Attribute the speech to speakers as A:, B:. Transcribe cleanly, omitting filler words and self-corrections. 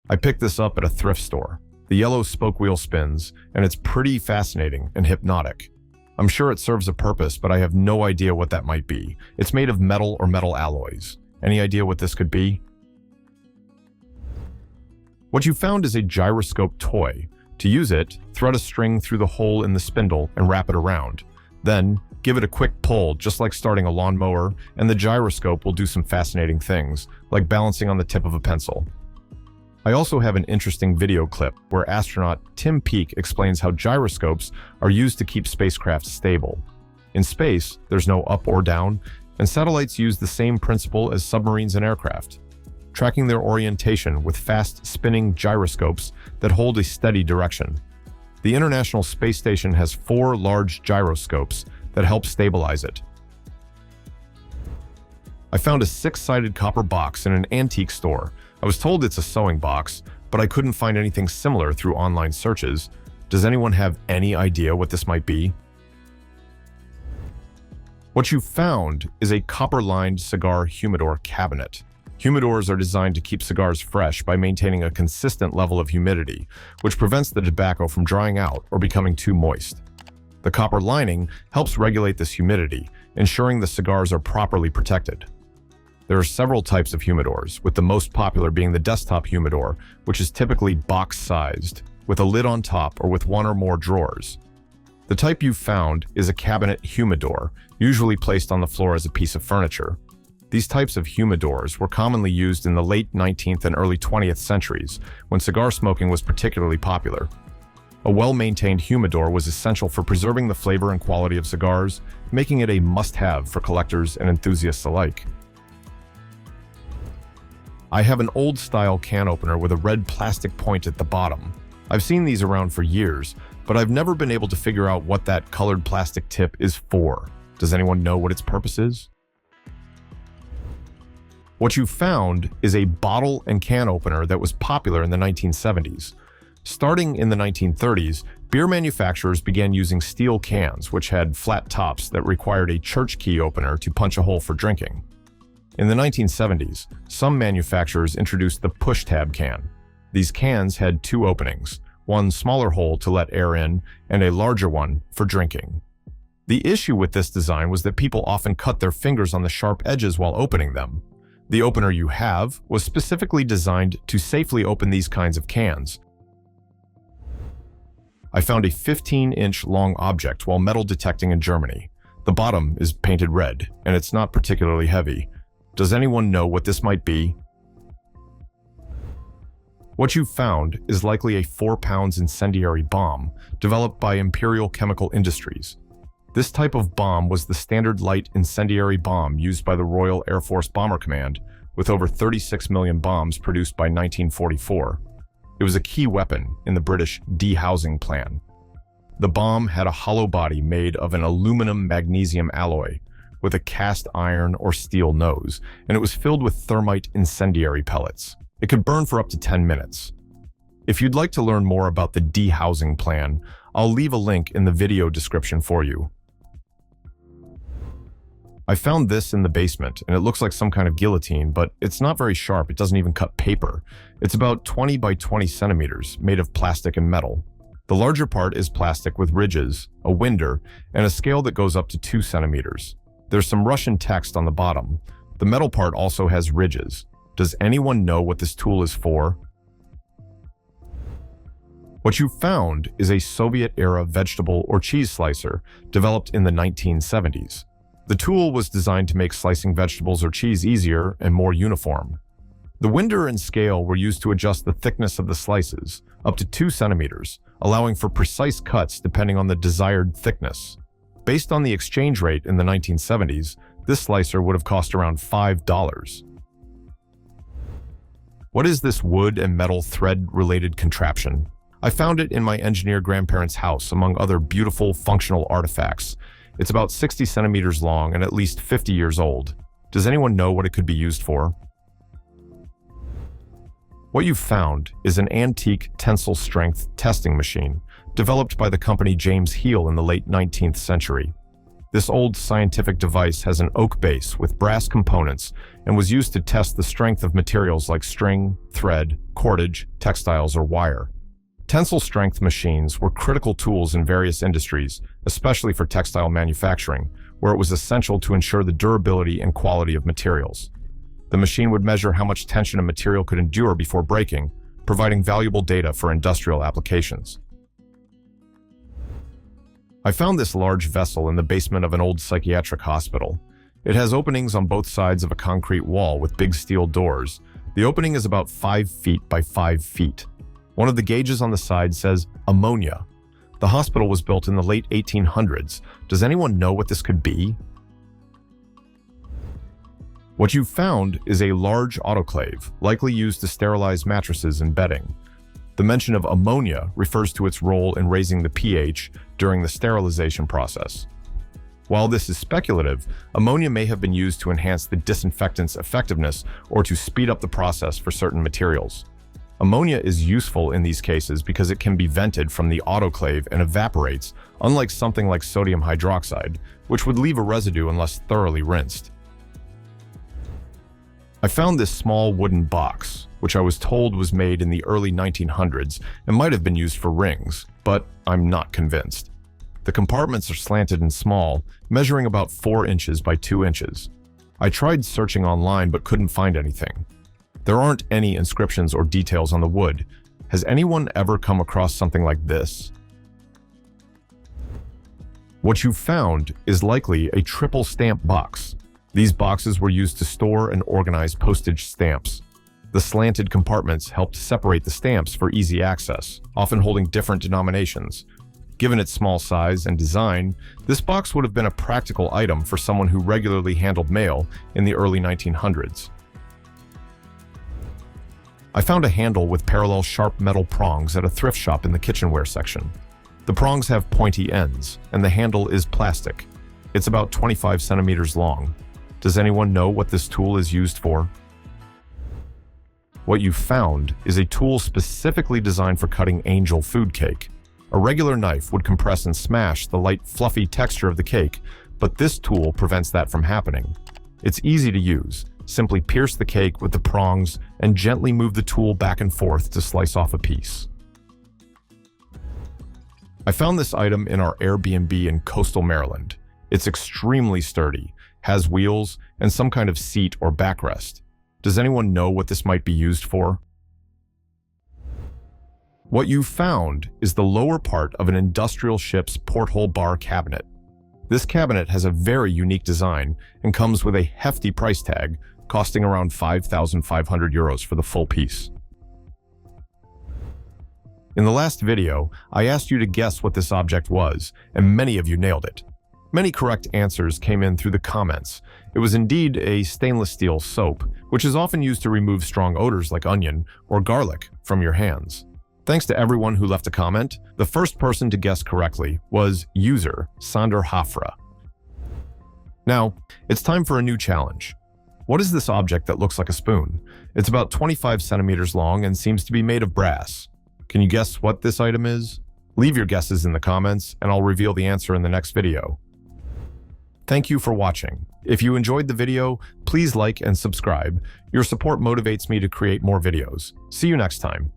A: I picked this up at a thrift store. The yellow spoke wheel spins, and it's pretty fascinating and hypnotic. I'm sure it serves a purpose, but I have no idea what that might be. It's made of metal or metal alloys. Any idea what this could be? What you found is a gyroscope toy. To use it, thread a string through the hole in the spindle and wrap it around. Then, give it a quick pull, just like starting a lawnmower, and the gyroscope will do some fascinating things, like balancing on the tip of a pencil. I also have an interesting video clip where astronaut Tim Peake explains how gyroscopes are used to keep spacecraft stable. In space, there's no up or down, and satellites use the same principle as submarines and aircraft, tracking their orientation with fast spinning gyroscopes that hold a steady direction. The International Space Station has 4 large gyroscopes that help stabilize it. I found a 6-sided copper box in an antique store. I was told it's a sewing box, but I couldn't find anything similar through online searches. Does anyone have any idea what this might be? What you found is a copper-lined cigar humidor cabinet. Humidors are designed to keep cigars fresh by maintaining a consistent level of humidity, which prevents the tobacco from drying out or becoming too moist. The copper lining helps regulate this humidity, ensuring the cigars are properly protected. There are several types of humidors, with the most popular being the desktop humidor, which is typically box-sized, with a lid on top or with 1 or more drawers. The type you found is a cabinet humidor, usually placed on the floor as a piece of furniture. These types of humidors were commonly used in the late 19th and early 20th centuries, when cigar smoking was particularly popular. A well-maintained humidor was essential for preserving the flavor and quality of cigars, making it a must-have for collectors and enthusiasts alike. I have an old-style can opener with a red plastic point at the bottom. I've seen these around for years, but I've never been able to figure out what that colored plastic tip is for. Does anyone know what its purpose is? What you found is a bottle and can opener that was popular in the 1970s. Starting in the 1930s, beer manufacturers began using steel cans, which had flat tops that required a church key opener to punch a hole for drinking. In the 1970s, some manufacturers introduced the push-tab can. These cans had 2 openings, one smaller hole to let air in and a larger one for drinking. The issue with this design was that people often cut their fingers on the sharp edges while opening them. The opener you have was specifically designed to safely open these kinds of cans. I found a 15-inch long object while metal detecting in Germany. The bottom is painted red, and it's not particularly heavy. Does anyone know what this might be? What you found is likely a 4 pounds incendiary bomb developed by Imperial Chemical Industries. This type of bomb was the standard light incendiary bomb used by the Royal Air Force Bomber Command, with over 36 million bombs produced by 1944. It was a key weapon in the British dehousing plan. The bomb had a hollow body made of an aluminum-magnesium alloy, with a cast iron or steel nose, and it was filled with thermite incendiary pellets. It could burn for up to 10 minutes. If you'd like to learn more about the dehousing plan, I'll leave a link in the video description for you. I found this in the basement, and it looks like some kind of guillotine, but it's not very sharp. It doesn't even cut paper. It's about 20 by 20 centimeters, made of plastic and metal. The larger part is plastic with ridges, a winder, and a scale that goes up to 2 centimeters. There's some Russian text on the bottom. The metal part also has ridges. Does anyone know what this tool is for? What you found is a Soviet-era vegetable or cheese slicer developed in the 1970s. The tool was designed to make slicing vegetables or cheese easier and more uniform. The winder and scale were used to adjust the thickness of the slices, up to 2 centimeters, allowing for precise cuts depending on the desired thickness. Based on the exchange rate in the 1970s, this slicer would have cost around $5. What is this wood and metal thread-related contraption? I found it in my engineer grandparents' house among other beautiful functional artifacts. It's about 60 centimeters long and at least 50 years old. Does anyone know what it could be used for? What you found is an antique tensile strength testing machine developed by the company James Heel in the late 19th century. This old scientific device has an oak base with brass components and was used to test the strength of materials like string, thread, cordage, textiles, or wire. Tensile strength machines were critical tools in various industries, especially for textile manufacturing, where it was essential to ensure the durability and quality of materials. The machine would measure how much tension a material could endure before breaking, providing valuable data for industrial applications. I found this large vessel in the basement of an old psychiatric hospital. It has openings on both sides of a concrete wall with big steel doors. The opening is about 5 feet by 5 feet. One of the gauges on the side says ammonia. The hospital was built in the late 1800s. Does anyone know what this could be? What you found is a large autoclave, likely used to sterilize mattresses and bedding. The mention of ammonia refers to its role in raising the pH during the sterilization process. While this is speculative, ammonia may have been used to enhance the disinfectant's effectiveness or to speed up the process for certain materials. Ammonia is useful in these cases because it can be vented from the autoclave and evaporates, unlike something like sodium hydroxide, which would leave a residue unless thoroughly rinsed. I found this small wooden box, which I was told was made in the early 1900s and might have been used for rings, but I'm not convinced. The compartments are slanted and small, measuring about 4 inches by 2 inches. I tried searching online but couldn't find anything. There aren't any inscriptions or details on the wood. Has anyone ever come across something like this? What you found is likely a triple stamp box. These boxes were used to store and organize postage stamps. The slanted compartments helped separate the stamps for easy access, often holding different denominations. Given its small size and design, this box would have been a practical item for someone who regularly handled mail in the early 1900s. I found a handle with parallel sharp metal prongs at a thrift shop in the kitchenware section. The prongs have pointy ends, and the handle is plastic. It's about 25 centimeters long. Does anyone know what this tool is used for? What you found is a tool specifically designed for cutting angel food cake. A regular knife would compress and smash the light, fluffy texture of the cake, but this tool prevents that from happening. It's easy to use. Simply pierce the cake with the prongs and gently move the tool back and forth to slice off a piece. I found this item in our Airbnb in coastal Maryland. It's extremely sturdy, has wheels, and some kind of seat or backrest. Does anyone know what this might be used for? What you found is the lower part of an industrial ship's porthole bar cabinet. This cabinet has a very unique design and comes with a hefty price tag, costing around 5,500 euros for the full piece. In the last video, I asked you to guess what this object was, and many of you nailed it. Many correct answers came in through the comments. It was indeed a stainless steel soap, which is often used to remove strong odors like onion or garlic from your hands. Thanks to everyone who left a comment. The first person to guess correctly was user Sander Hafra. Now, it's time for a new challenge. What is this object that looks like a spoon? It's about 25 centimeters long and seems to be made of brass. Can you guess what this item is? Leave your guesses in the comments, and I'll reveal the answer in the next video. Thank you for watching. If you enjoyed the video, please like and subscribe. Your support motivates me to create more videos. See you next time.